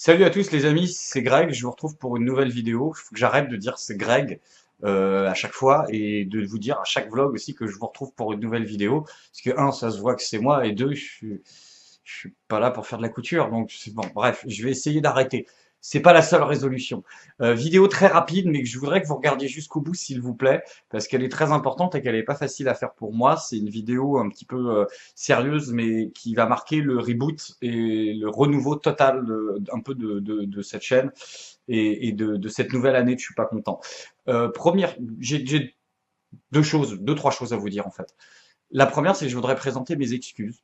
Salut à tous les amis, c'est Greg, je vous retrouve pour une nouvelle vidéo. Il faut que j'arrête de dire c'est Greg à chaque fois et de vous dire à chaque vlog aussi que je vous retrouve pour une nouvelle vidéo. Parce que un, ça se voit que c'est moi et deux, je suis pas là pour faire de la couture. Donc c'est bon, bref, je vais essayer d'arrêter. C'est pas la seule résolution. Vidéo très rapide, mais que je voudrais que vous regardiez jusqu'au bout s'il vous plaît, parce qu'elle est très importante et qu'elle est pas facile à faire pour moi. C'est une vidéo un petit peu sérieuse, mais qui va marquer le reboot et le renouveau total un peu de cette chaîne et de cette nouvelle année de Je suis pas content. J'ai deux, trois choses à vous dire en fait. La première, c'est que je voudrais présenter mes excuses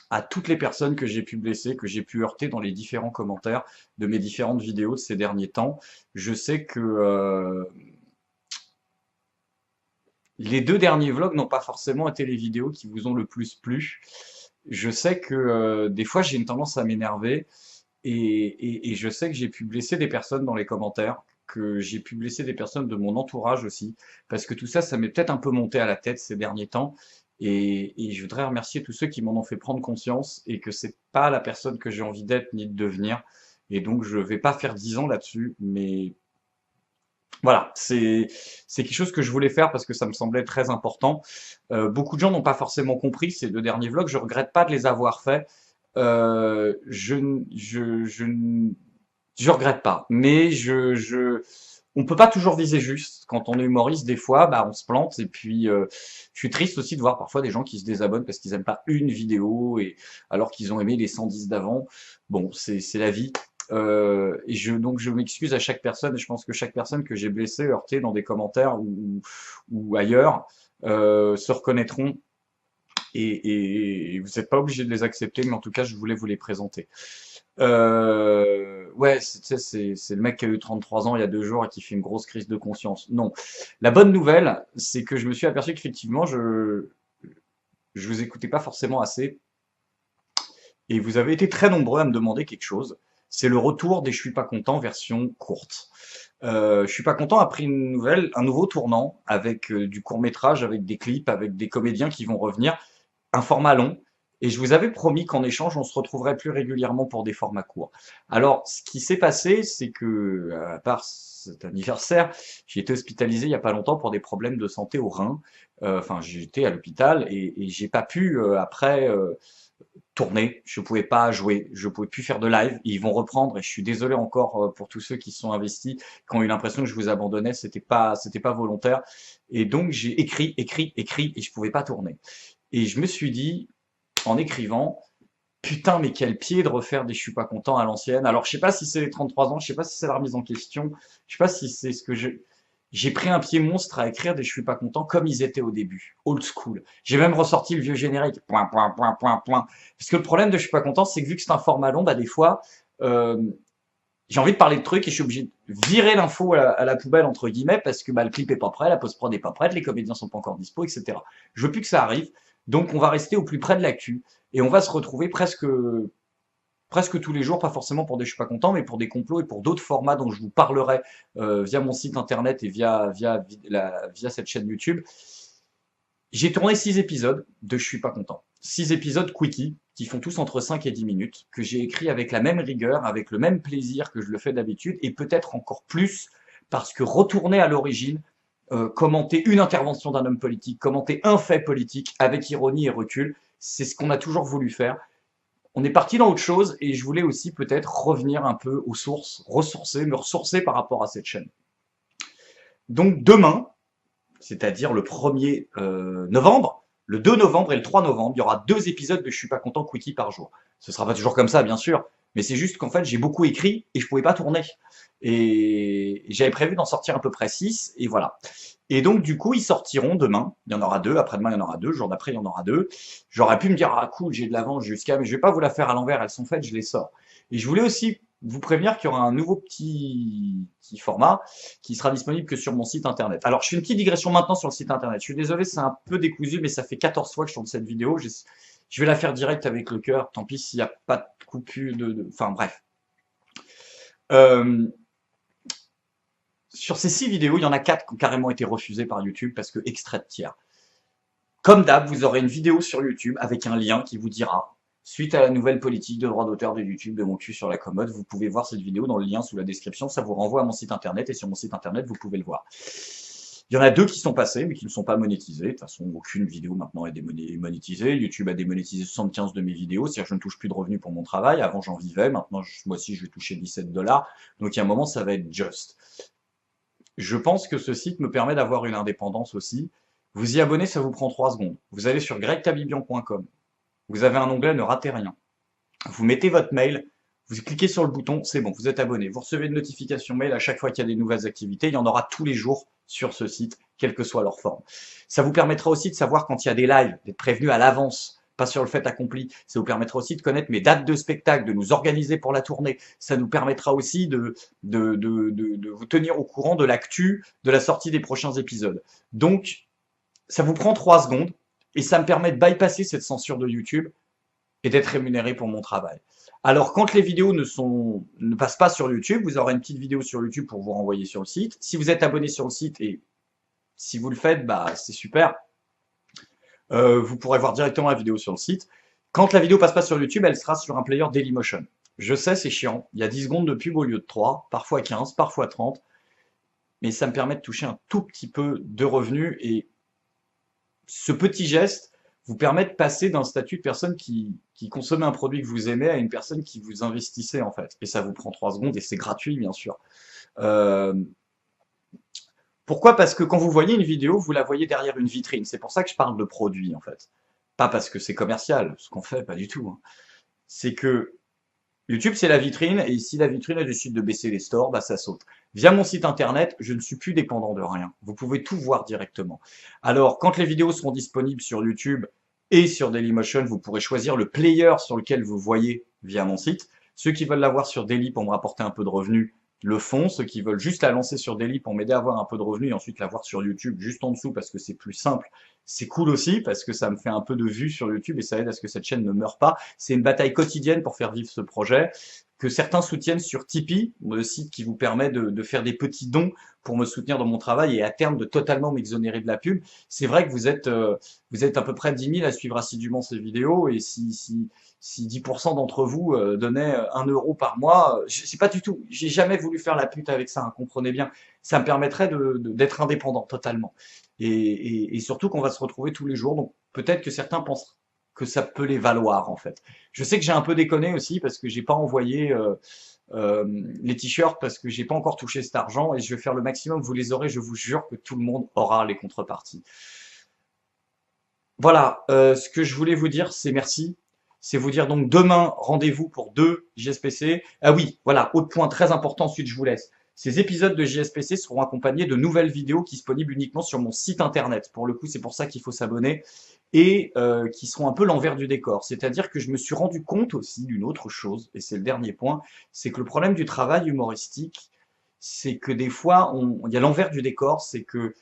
à toutes les personnes que j'ai pu blesser, que j'ai pu heurter dans les différents commentaires de mes différentes vidéos de ces derniers temps. Je sais que les deux derniers vlogs n'ont pas forcément été les vidéos qui vous ont le plus plu. Je sais que des fois j'ai une tendance à m'énerver et je sais que j'ai pu blesser des personnes dans les commentaires, que j'ai pu blesser des personnes de mon entourage aussi, parce que tout ça, ça m'est peut-être un peu monté à la tête ces derniers temps. Et je voudrais remercier tous ceux qui m'en ont fait prendre conscience et que c'est pas la personne que j'ai envie d'être ni de devenir. Et donc je vais pas faire 10 ans là-dessus, mais voilà, c'est quelque chose que je voulais faire parce que ça me semblait très important. Beaucoup de gens n'ont pas forcément compris ces deux derniers vlogs. Je regrette pas de les avoir faits. Je regrette pas, mais on peut pas toujours viser juste. Quand on est humoriste, des fois, bah, on se plante. Et puis, je suis triste aussi de voir parfois des gens qui se désabonnent parce qu'ils aiment pas une vidéo et alors qu'ils ont aimé les 110 d'avant. Bon, c'est la vie. Donc je m'excuse à chaque personne. Et je pense que chaque personne que j'ai blessée, heurtée dans des commentaires ou ailleurs, se reconnaîtront et vous n'êtes pas obligé de les accepter, mais en tout cas, je voulais vous les présenter. Ouais, c'est le mec qui a eu 33 ans il y a 2 jours et qui fait une grosse crise de conscience. Non. La bonne nouvelle, c'est que je me suis aperçu qu'effectivement, je vous écoutais pas forcément assez et vous avez été très nombreux à me demander quelque chose. C'est le retour des Je suis pas content version courte. Je suis pas content a pris un nouveau tournant avec du court métrage, avec des clips, avec des comédiens qui vont revenir, un format long. Et je vous avais promis qu'en échange, on se retrouverait plus régulièrement pour des formats courts. Alors, ce qui s'est passé, c'est que, à part cet anniversaire, j'ai été hospitalisé il y a pas longtemps pour des problèmes de santé au rein. Enfin, j'étais à l'hôpital et j'ai pas pu après tourner. Je pouvais pas jouer, je pouvais plus faire de live. Ils vont reprendre et je suis désolé encore pour tous ceux qui sont investis, qui ont eu l'impression que je vous abandonnais. C'était pas volontaire. Et donc j'ai écrit et je pouvais pas tourner. Et je me suis dit, en écrivant, putain, mais quel pied de refaire des je suis pas content à l'ancienne. Alors, je sais pas si c'est les 33 ans, je sais pas si c'est la remise en question, je sais pas si c'est ce que j'ai pris un pied monstre à écrire des je suis pas content comme ils étaient au début, old school. J'ai même ressorti le vieux générique, point, point, point, point, point. Parce que le problème de je suis pas content, c'est que vu que c'est un format long, bah, des fois, euh, j'ai envie de parler de trucs et je suis obligé de virer l'info à la poubelle entre guillemets parce que bah, le clip est pas prêt, la post-prod est pas prête, les comédiens sont pas encore dispo, etc. Je veux plus que ça arrive, donc on va rester au plus près de l'actu et on va se retrouver presque tous les jours, pas forcément pour des je suis pas content, mais pour des complots et pour d'autres formats dont je vous parlerai via mon site internet et via cette chaîne YouTube. J'ai tourné 6 épisodes de Je suis pas content. 6 épisodes quickie qui font tous entre 5 et 10 minutes, que j'ai écrit avec la même rigueur, avec le même plaisir que je le fais d'habitude, et peut-être encore plus, parce que retourner à l'origine, commenter une intervention d'un homme politique, commenter un fait politique avec ironie et recul, c'est ce qu'on a toujours voulu faire. On est parti dans autre chose, et je voulais aussi peut-être revenir un peu aux sources, me ressourcer par rapport à cette chaîne. Donc demain, c'est-à-dire le 1er novembre, le 2 novembre et le 3 novembre, il y aura 2 épisodes de Je suis pas content quickie par jour. Ce sera pas toujours comme ça, bien sûr, mais c'est juste qu'en fait, j'ai beaucoup écrit et je pouvais pas tourner. Et j'avais prévu d'en sortir à peu près 6, et voilà. Et donc, du coup, ils sortiront demain. Il y en aura 2, après-demain, il y en aura 2, le jour d'après, il y en aura 2. J'aurais pu me dire, ah cool, j'ai de l'avance jusqu'à, mais je vais pas vous la faire à l'envers, elles sont faites, je les sors. Et je voulais aussi vous prévenir qu'il y aura un nouveau petit format qui sera disponible que sur mon site internet. Alors, je fais une petite digression maintenant sur le site internet. Je suis désolé, c'est un peu décousu, mais ça fait 14 fois que je tourne cette vidéo. Je vais la faire direct avec le cœur. Tant pis s'il n'y a pas de coupure Enfin, bref. Euh, sur ces 6 vidéos, il y en a 4 qui ont carrément été refusées par YouTube parce que extrait de tiers. Comme d'hab, vous aurez une vidéo sur YouTube avec un lien qui vous dira suite à la nouvelle politique de droit d'auteur de YouTube de mon cul sur la commode. Vous pouvez voir cette vidéo dans le lien sous la description. Ça vous renvoie à mon site internet et sur mon site internet, vous pouvez le voir. Il y en a 2 qui sont passés, mais qui ne sont pas monétisés. De toute façon, aucune vidéo maintenant est monétisée. YouTube a démonétisé 75 de mes vidéos, c'est-à-dire que je ne touche plus de revenus pour mon travail. Avant, j'en vivais. Maintenant, moi aussi, je vais toucher 17 $. Donc, il y a un moment, ça va être just. Je pense que ce site me permet d'avoir une indépendance aussi. Vous y abonnez, ça vous prend 3 secondes. Vous allez sur gregtabibian.com. Vous avez un onglet Ne ratez rien. Vous mettez votre mail, vous cliquez sur le bouton, c'est bon, vous êtes abonné. Vous recevez une notification mail à chaque fois qu'il y a des nouvelles activités. Il y en aura tous les jours sur ce site, quelle que soit leur forme. Ça vous permettra aussi de savoir quand il y a des lives, d'être prévenu à l'avance, pas sur le fait accompli. Ça vous permettra aussi de connaître mes dates de spectacle, de nous organiser pour la tournée. Ça nous permettra aussi de vous tenir au courant de l'actu, de la sortie des prochains épisodes. Donc, ça vous prend 3 secondes et ça me permet de bypasser cette censure de YouTube et d'être rémunéré pour mon travail. Alors, quand les vidéos ne passent pas sur YouTube, vous aurez une petite vidéo sur YouTube pour vous renvoyer sur le site. Si vous êtes abonné sur le site et si vous le faites, bah c'est super. Vous pourrez voir directement la vidéo sur le site. Quand la vidéo passe pas sur YouTube, elle sera sur un player Dailymotion. Je sais, c'est chiant. Il y a 10 secondes de pub au lieu de 3, parfois 15, parfois 30. Mais ça me permet de toucher un tout petit peu de revenus et ce petit geste vous permet de passer d'un statut de personne qui consommait un produit que vous aimez à une personne qui vous investissait en fait. Et ça vous prend 3 secondes et c'est gratuit bien sûr. Pourquoi? Parce que quand vous voyez une vidéo, vous la voyez derrière une vitrine. C'est pour ça que je parle de produit en fait. Pas parce que c'est commercial, ce qu'on fait, pas du tout. Hein. C'est que YouTube, c'est la vitrine, et si la vitrine elle décide de baisser les stores, bah ça saute. Via mon site internet, je ne suis plus dépendant de rien. Vous pouvez tout voir directement. Alors, quand les vidéos seront disponibles sur YouTube et sur Dailymotion, vous pourrez choisir le player sur lequel vous voyez via mon site. Ceux qui veulent l'avoir sur Daily pour me rapporter un peu de revenus le font. Ceux qui veulent juste la lancer sur Daily pour m'aider à avoir un peu de revenus et ensuite l'avoir sur YouTube juste en dessous parce que c'est plus simple. C'est cool aussi parce que ça me fait un peu de vues sur YouTube et ça aide à ce que cette chaîne ne meure pas. C'est une bataille quotidienne pour faire vivre ce projet que certains soutiennent sur Tipeee, le site qui vous permet de faire des petits dons pour me soutenir dans mon travail et à terme de totalement m'exonérer de la pub. C'est vrai que vous êtes à peu près 10 000 à suivre assidûment ces vidéos et si 10% d'entre vous donnaient 1 euro par mois, je sais pas du tout, j'ai jamais voulu faire la pute avec ça, hein, comprenez bien. Ça me permettrait d'être indépendant totalement. Et surtout qu'on va se retrouver tous les jours, donc peut-être que certains pensent que ça peut les valoir en fait. Je sais que j'ai un peu déconné aussi parce que j'ai pas envoyé les t-shirts parce que j'ai pas encore touché cet argent et je vais faire le maximum, vous les aurez, je vous jure que tout le monde aura les contreparties. Voilà, ce que je voulais vous dire, c'est merci. C'est vous dire donc demain, rendez-vous pour 2 JSPC. Ah oui, voilà, autre point très important, ensuite je vous laisse. Ces épisodes de JSPC seront accompagnés de nouvelles vidéos qui sont disponibles uniquement sur mon site internet. Pour le coup, c'est pour ça qu'il faut s'abonner et qui seront un peu l'envers du décor. C'est-à-dire que je me suis rendu compte aussi d'une autre chose, et c'est le dernier point, c'est que le problème du travail humoristique, c'est que des fois, il y a l'envers du décor, c'est que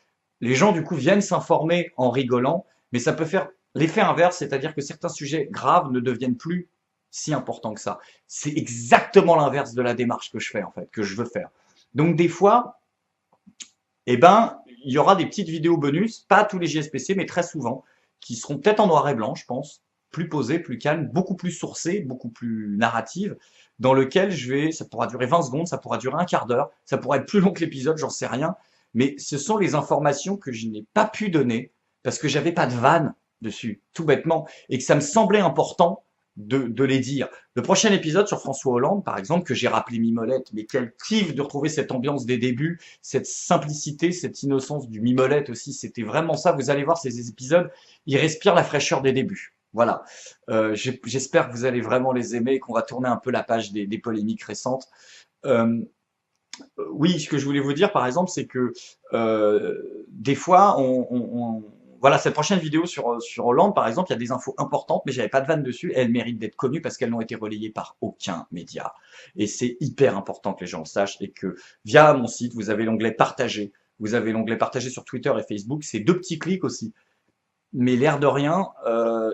les gens du coup viennent s'informer en rigolant, mais ça peut faire l'effet inverse, c'est-à-dire que certains sujets graves ne deviennent plus si importants que ça. C'est exactement l'inverse de la démarche que je fais en fait, que je veux faire. Donc des fois, eh ben, il y aura des petites vidéos bonus, pas tous les JSPC, mais très souvent, qui seront peut-être en noir et blanc, je pense, plus posées, plus calmes, beaucoup plus sourcées, beaucoup plus narratives, dans lequel ça pourra durer 20 secondes, ça pourra durer un quart d'heure, ça pourra être plus long que l'épisode, j'en sais rien, mais ce sont les informations que je n'ai pas pu donner parce que j'avais pas de vanne dessus, tout bêtement, et que ça me semblait important de les dire. Le prochain épisode sur François Hollande, par exemple, que j'ai rappelé Mimolette, mais quel kiff de retrouver cette ambiance des débuts, cette simplicité, cette innocence du Mimolette aussi, c'était vraiment ça. Vous allez voir ces épisodes, ils respirent la fraîcheur des débuts. Voilà. J'espère que vous allez vraiment les aimer et qu'on va tourner un peu la page des polémiques récentes. Oui, ce que je voulais vous dire, par exemple, c'est que des fois, voilà, cette prochaine vidéo sur Hollande, par exemple, il y a des infos importantes, mais j'avais pas de vanne dessus, et elles méritent d'être connues parce qu'elles n'ont été relayées par aucun média. Et c'est hyper important que les gens le sachent et que via mon site, vous avez l'onglet partager. Vous avez l'onglet partager sur Twitter et Facebook. C'est 2 petits clics aussi. Mais l'air de rien,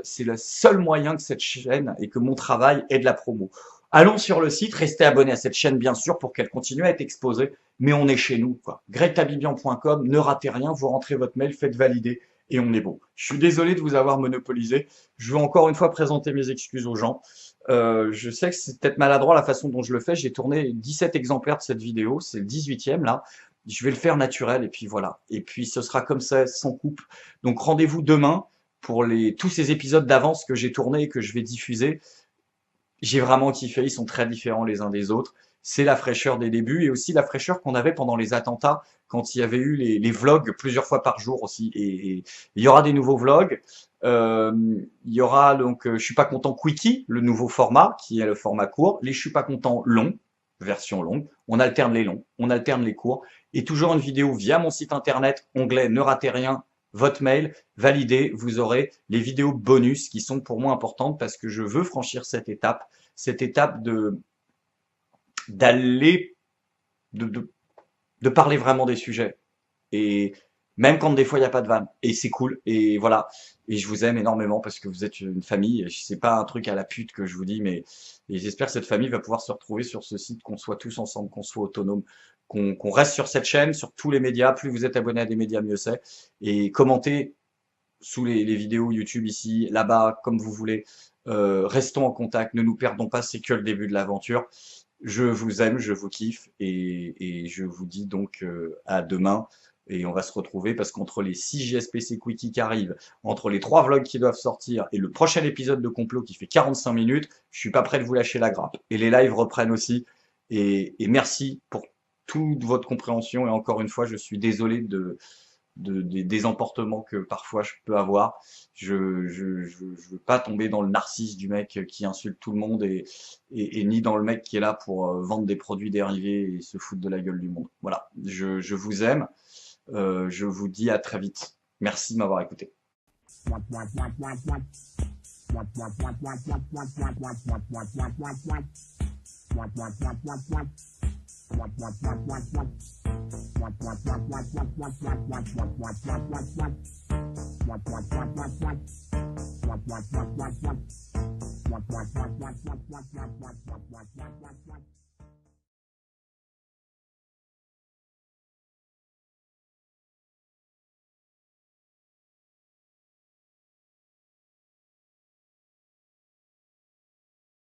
c'est le seul moyen que cette chaîne et que mon travail ait de la promo. Allons sur le site, restez abonnés à cette chaîne bien sûr pour qu'elle continue à être exposée, mais on est chez nous, quoi. gregtabibian.com, ne ratez rien, vous rentrez votre mail, faites valider et on est bon. Je suis désolé de vous avoir monopolisé. Je veux encore une fois présenter mes excuses aux gens. Je sais que c'est peut-être maladroit la façon dont je le fais. J'ai tourné 17 exemplaires de cette vidéo, c'est le 18e là. Je vais le faire naturel et puis voilà. Et puis ce sera comme ça, sans coupe. Donc rendez-vous demain pour tous ces épisodes d'avance que j'ai tournés et que je vais diffuser. J'ai vraiment kiffé, ils sont très différents les uns des autres. C'est la fraîcheur des débuts et aussi la fraîcheur qu'on avait pendant les attentats, quand il y avait eu les vlogs plusieurs fois par jour aussi. Et il y aura des nouveaux vlogs. Il y aura donc Je suis pas content Quickie, le nouveau format, qui est le format court. Les Je suis pas content long, version longue. On alterne les longs, on alterne les courts. Et toujours une vidéo via mon site internet, onglet Ne ratez rien, votre mail, validé, vous aurez les vidéos bonus qui sont pour moi importantes parce que je veux franchir cette étape d'aller, de, de, de parler vraiment des sujets. Et même quand des fois il n'y a pas de vanne. Et c'est cool. Et voilà. Et je vous aime énormément parce que vous êtes une famille. C'est pas un truc à la pute que je vous dis, mais et j'espère que cette famille va pouvoir se retrouver sur ce site, qu'on soit tous ensemble, qu'on soit autonome, qu'on reste sur cette chaîne, sur tous les médias. Plus vous êtes abonné à des médias, mieux c'est. Et commentez sous les vidéos YouTube ici, là-bas, comme vous voulez. Restons en contact, ne nous perdons pas, c'est que le début de l'aventure. Je vous aime, je vous kiffe et je vous dis donc à demain et on va se retrouver parce qu'entre les 6 JSPC Quickie qui arrivent, entre les 3 vlogs qui doivent sortir et le prochain épisode de Complot qui fait 45 minutes, je suis pas prêt de vous lâcher la grappe. Et les lives reprennent aussi et merci pour toute votre compréhension et encore une fois, je suis désolé des emportements que parfois je peux avoir. Je veux pas tomber dans le narcisse du mec qui insulte tout le monde et ni dans le mec qui est là pour vendre des produits dérivés et se foutre de la gueule du monde. Voilà, je vous aime. Je vous dis à très vite. Merci de m'avoir écouté.